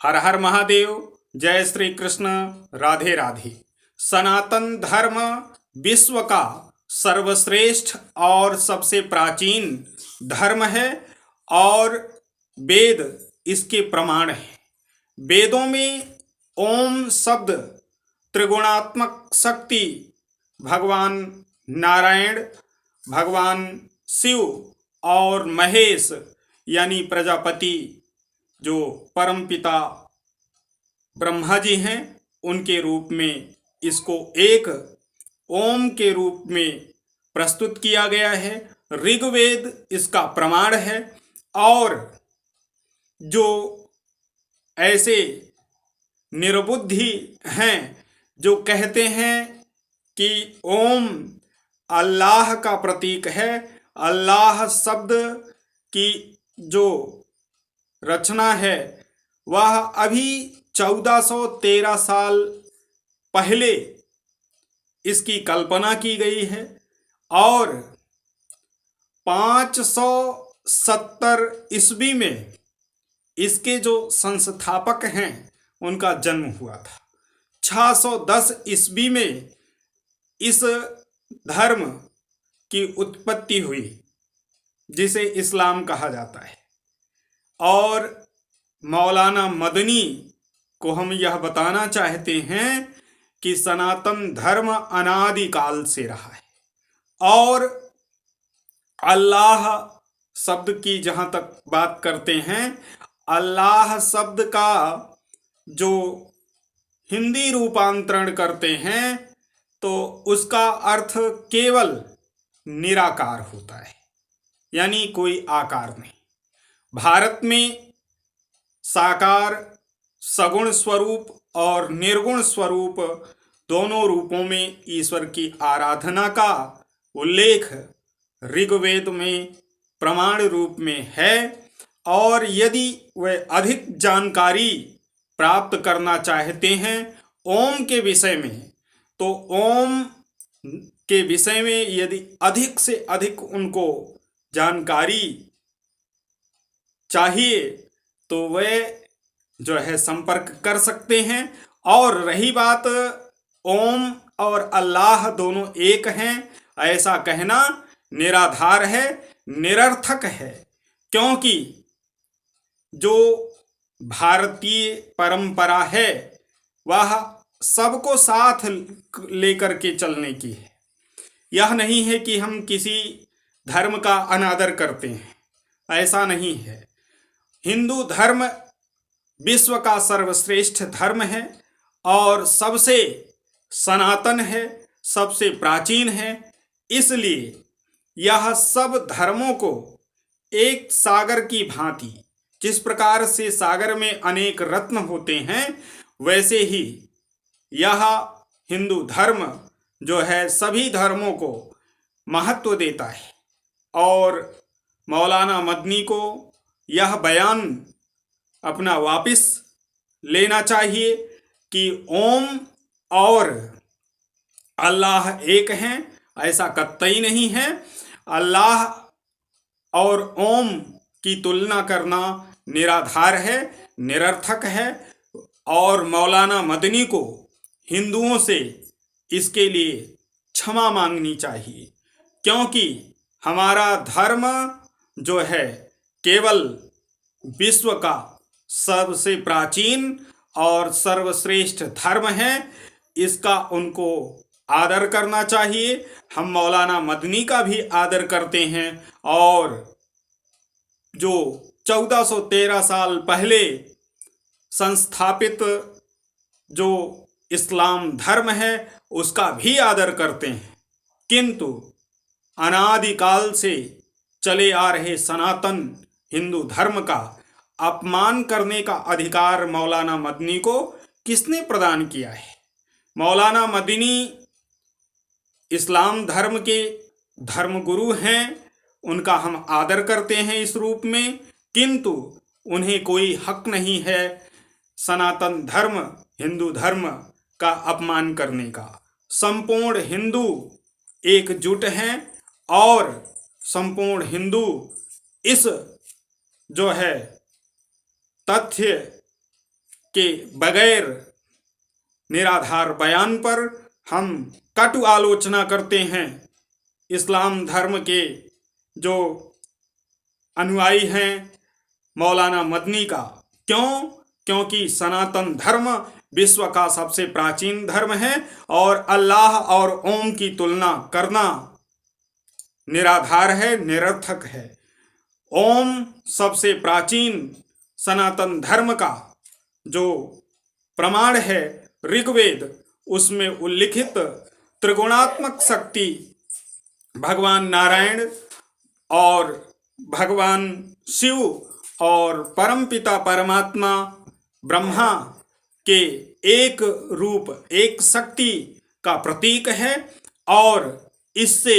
हर हर महादेव। जय श्री कृष्ण। राधे राधे। सनातन धर्म विश्व का सर्वश्रेष्ठ और सबसे प्राचीन धर्म है और वेद इसके प्रमाण है। वेदों में ओम शब्द त्रिगुणात्मक शक्ति भगवान नारायण, भगवान शिव और महेश यानी प्रजापति जो परमपिता ब्रह्मा जी हैं उनके रूप में इसको एक ओम के रूप में प्रस्तुत किया गया है। ऋग्वेद इसका प्रमाण है और जो ऐसे निर्बुद्धि हैं जो कहते हैं कि ओम अल्लाह का प्रतीक है, अल्लाह शब्द की जो रचना है वह अभी 1413 साल पहले इसकी कल्पना की गई है और 570 ईस्वी में इसके जो संस्थापक हैं उनका जन्म हुआ था। 610 ईस्वी में इस धर्म की उत्पत्ति हुई जिसे इस्लाम कहा जाता है। और मौलाना मदनी को हम यह बताना चाहते हैं कि सनातन धर्म अनादिकाल से रहा है और अल्लाह शब्द की जहाँ तक बात करते हैं, अल्लाह शब्द का जो हिंदी रूपांतरण करते हैं तो उसका अर्थ केवल निराकार होता है, यानी कोई आकार नहीं। भारत में साकार, सगुण स्वरूप और निर्गुण स्वरूप दोनों रूपों में ईश्वर की आराधना का उल्लेख ऋग्वेद में प्रमाण रूप में है। और यदि वह अधिक जानकारी प्राप्त करना चाहते हैं ओम के विषय में, तो ओम के विषय में यदि अधिक से अधिक उनको जानकारी चाहिए तो वे जो है संपर्क कर सकते हैं। और रही बात ओम और अल्लाह दोनों एक हैं, ऐसा कहना निराधार है, निरर्थक है, क्योंकि जो भारतीय परंपरा है वह सबको साथ लेकर के चलने की है। यह नहीं है कि हम किसी धर्म का अनादर करते हैं, ऐसा नहीं है। हिंदू धर्म विश्व का सर्वश्रेष्ठ धर्म है और सबसे सनातन है, सबसे प्राचीन है। इसलिए यह सब धर्मों को एक सागर की भांति, जिस प्रकार से सागर में अनेक रत्न होते हैं, वैसे ही यह हिंदू धर्म जो है सभी धर्मों को महत्व देता है। और मौलाना मदनी को यह बयान अपना वापस लेना चाहिए कि ओम और अल्लाह एक हैं, ऐसा कतई नहीं है। अल्लाह और ओम की तुलना करना निराधार है, निरर्थक है। और मौलाना मदनी को हिंदुओं से इसके लिए क्षमा मांगनी चाहिए, क्योंकि हमारा धर्म जो है केवल विश्व का सबसे प्राचीन और सर्वश्रेष्ठ धर्म है। इसका उनको आदर करना चाहिए। हम मौलाना मदनी का भी आदर करते हैं और जो 1413 साल पहले संस्थापित जो इस्लाम धर्म है उसका भी आदर करते हैं, किंतु अनादिकाल से चले आ रहे सनातन हिंदू धर्म का अपमान करने का अधिकार मौलाना मदनी को किसने प्रदान किया है? मौलाना मदनी इस्लाम धर्म के धर्मगुरु हैं, उनका हम आदर करते हैं इस रूप में, किंतु उन्हें कोई हक नहीं है सनातन धर्म, हिंदू धर्म का अपमान करने का। संपूर्ण हिंदू एकजुट हैं और संपूर्ण हिंदू इस जो है तथ्य के बगैर निराधार बयान पर हम कटु आलोचना करते हैं। इस्लाम धर्म के जो अनुयायी हैं मौलाना मदनी का, क्योंकि सनातन धर्म विश्व का सबसे प्राचीन धर्म है और अल्लाह और ओम की तुलना करना निराधार है, निरर्थक है। ओम सबसे प्राचीन सनातन धर्म का जो प्रमाण है ऋग्वेद, उसमें उल्लिखित त्रिगुणात्मक शक्ति भगवान नारायण और भगवान शिव और परमपिता परमात्मा ब्रह्मा के एक रूप एक शक्ति का प्रतीक है। और इससे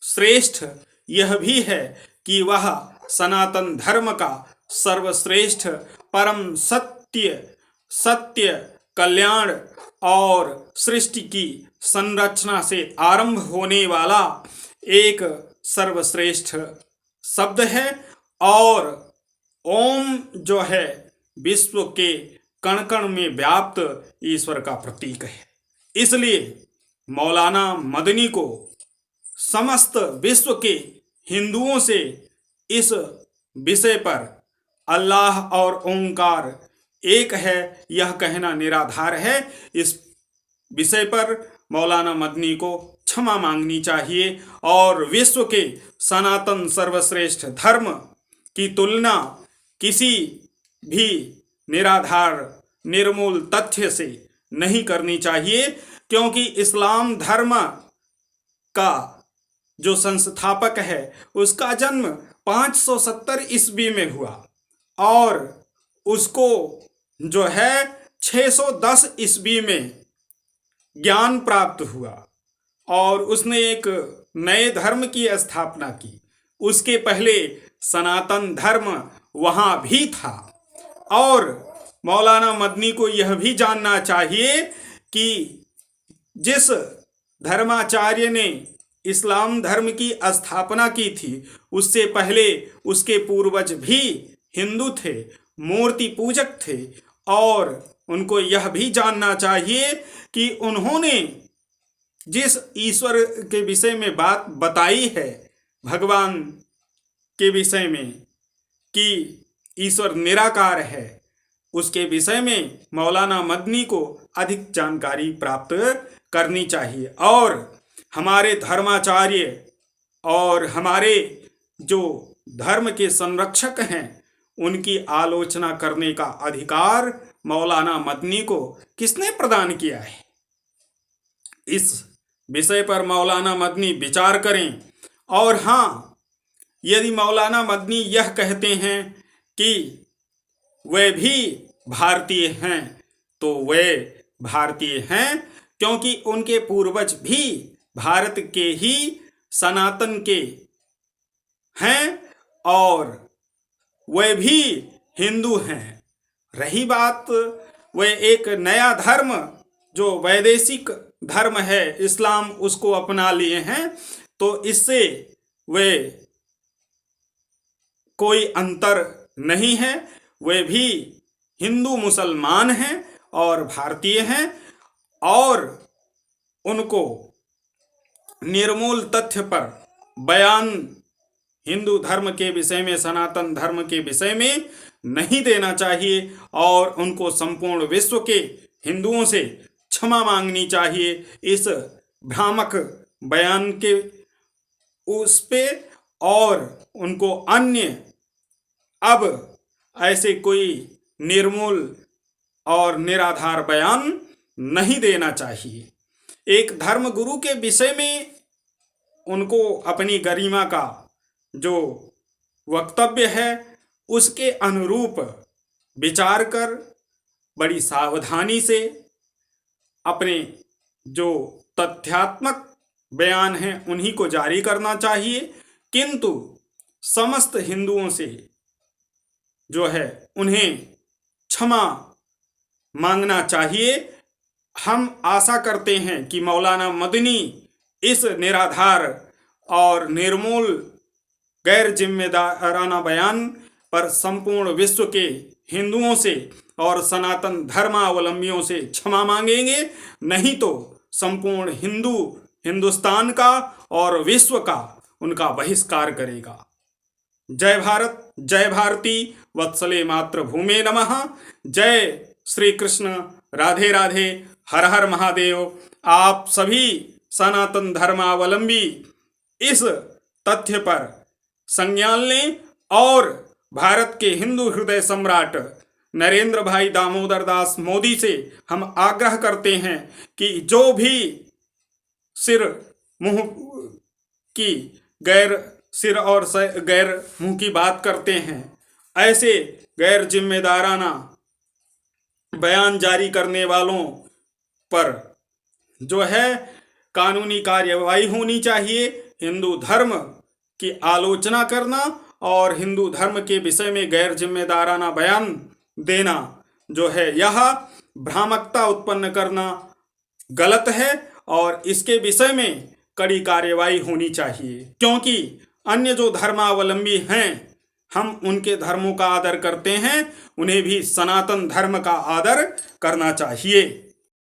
श्रेष्ठ यह भी है कि वह सनातन धर्म का सर्वश्रेष्ठ परम सत्य कल्याण और सृष्टि की संरचना से आरंभ होने वाला एक सर्वश्रेष्ठ शब्द है। और ओम जो है विश्व के कण कण में व्याप्त ईश्वर का प्रतीक है। इसलिए मौलाना मदनी को समस्त विश्व के हिंदुओं से इस विषय पर अल्लाह और ओंकार एक है यह कहना निराधार है। इस विषय पर मौलाना मदनी को क्षमा मांगनी चाहिए और विश्व के सनातन सर्वश्रेष्ठ धर्म की तुलना किसी भी निराधार निर्मूल तथ्य से नहीं करनी चाहिए, क्योंकि इस्लाम धर्म का जो संस्थापक है उसका जन्म 570 ईस्वी में हुआ और उसको जो है 610 ईस्वी में ज्ञान प्राप्त हुआ और उसने एक नए धर्म की स्थापना की। उसके पहले सनातन धर्म वहाँ भी था। और मौलाना मदनी को यह भी जानना चाहिए कि जिस धर्माचार्य ने इस्लाम धर्म की स्थापना की थी उससे पहले उसके पूर्वज भी हिंदू थे, मूर्ति पूजक थे। और उनको यह भी जानना चाहिए कि उन्होंने जिस ईश्वर के विषय में बात बताई है, भगवान के विषय में कि ईश्वर निराकार है, उसके विषय में मौलाना मदनी को अधिक जानकारी प्राप्त करनी चाहिए। और हमारे धर्माचार्य और हमारे जो धर्म के संरक्षक हैं उनकी आलोचना करने का अधिकार मौलाना मदनी को किसने प्रदान किया है? इस विषय पर मौलाना मदनी विचार करें। और हाँ, यदि मौलाना मदनी यह कहते हैं कि वे भी भारतीय हैं तो वे भारतीय हैं क्योंकि उनके पूर्वज भी भारत के ही सनातन के हैं और वे भी हिंदू हैं। रही बात वे एक नया धर्म जो वैदेशिक धर्म है इस्लाम उसको अपना लिए हैं, तो इससे वे कोई अंतर नहीं है। वे भी हिंदू मुसलमान हैं और भारतीय हैं और उनको निर्मूल तथ्य पर बयान हिंदू धर्म के विषय में, सनातन धर्म के विषय में नहीं देना चाहिए और उनको संपूर्ण विश्व के हिंदुओं से क्षमा मांगनी चाहिए इस भ्रामक बयान के उस पे। और उनको अन्य अब ऐसे कोई निर्मूल और निराधार बयान नहीं देना चाहिए। एक धर्म गुरु के विषय में उनको अपनी गरिमा का जो वक्तव्य है उसके अनुरूप विचार कर बड़ी सावधानी से अपने जो तथ्यात्मक बयान हैं उन्हीं को जारी करना चाहिए। किंतु समस्त हिंदुओं से जो है उन्हें क्षमा मांगना चाहिए। हम आशा करते हैं कि मौलाना मदनी इस निराधार और निर्मूल गैर जिम्मेदाराना बयान पर संपूर्ण विश्व के हिंदुओं से और सनातन धर्मावलंबियों से क्षमा मांगेंगे, नहीं तो संपूर्ण हिंदुस्तान का और विश्व का उनका बहिष्कार करेगा। जय भारत, जय भारती, वत्सले मातृभूमे नमः। जय श्री कृष्ण, राधे राधे, हर हर महादेव। आप सभी सनातन धर्मावलंबी इस तथ्य पर संज्ञान लें और भारत के हिंदू हृदय सम्राट नरेंद्र भाई दामोदर दास मोदी से हम आग्रह करते हैं कि जो भी सिर मुंह की गैर मुंह की बात करते हैं, ऐसे गैर जिम्मेदाराना बयान जारी करने वालों पर जो है कानूनी कार्यवाही होनी चाहिए। हिंदू धर्म की आलोचना करना और हिंदू धर्म के विषय में गैर जिम्मेदाराना बयान देना जो है यह भ्रामकता उत्पन्न करना गलत है और इसके विषय में कड़ी कार्यवाही होनी चाहिए, क्योंकि अन्य जो धर्मावलंबी हैं हम उनके धर्मों का आदर करते हैं, उन्हें भी सनातन धर्म का आदर करना चाहिए।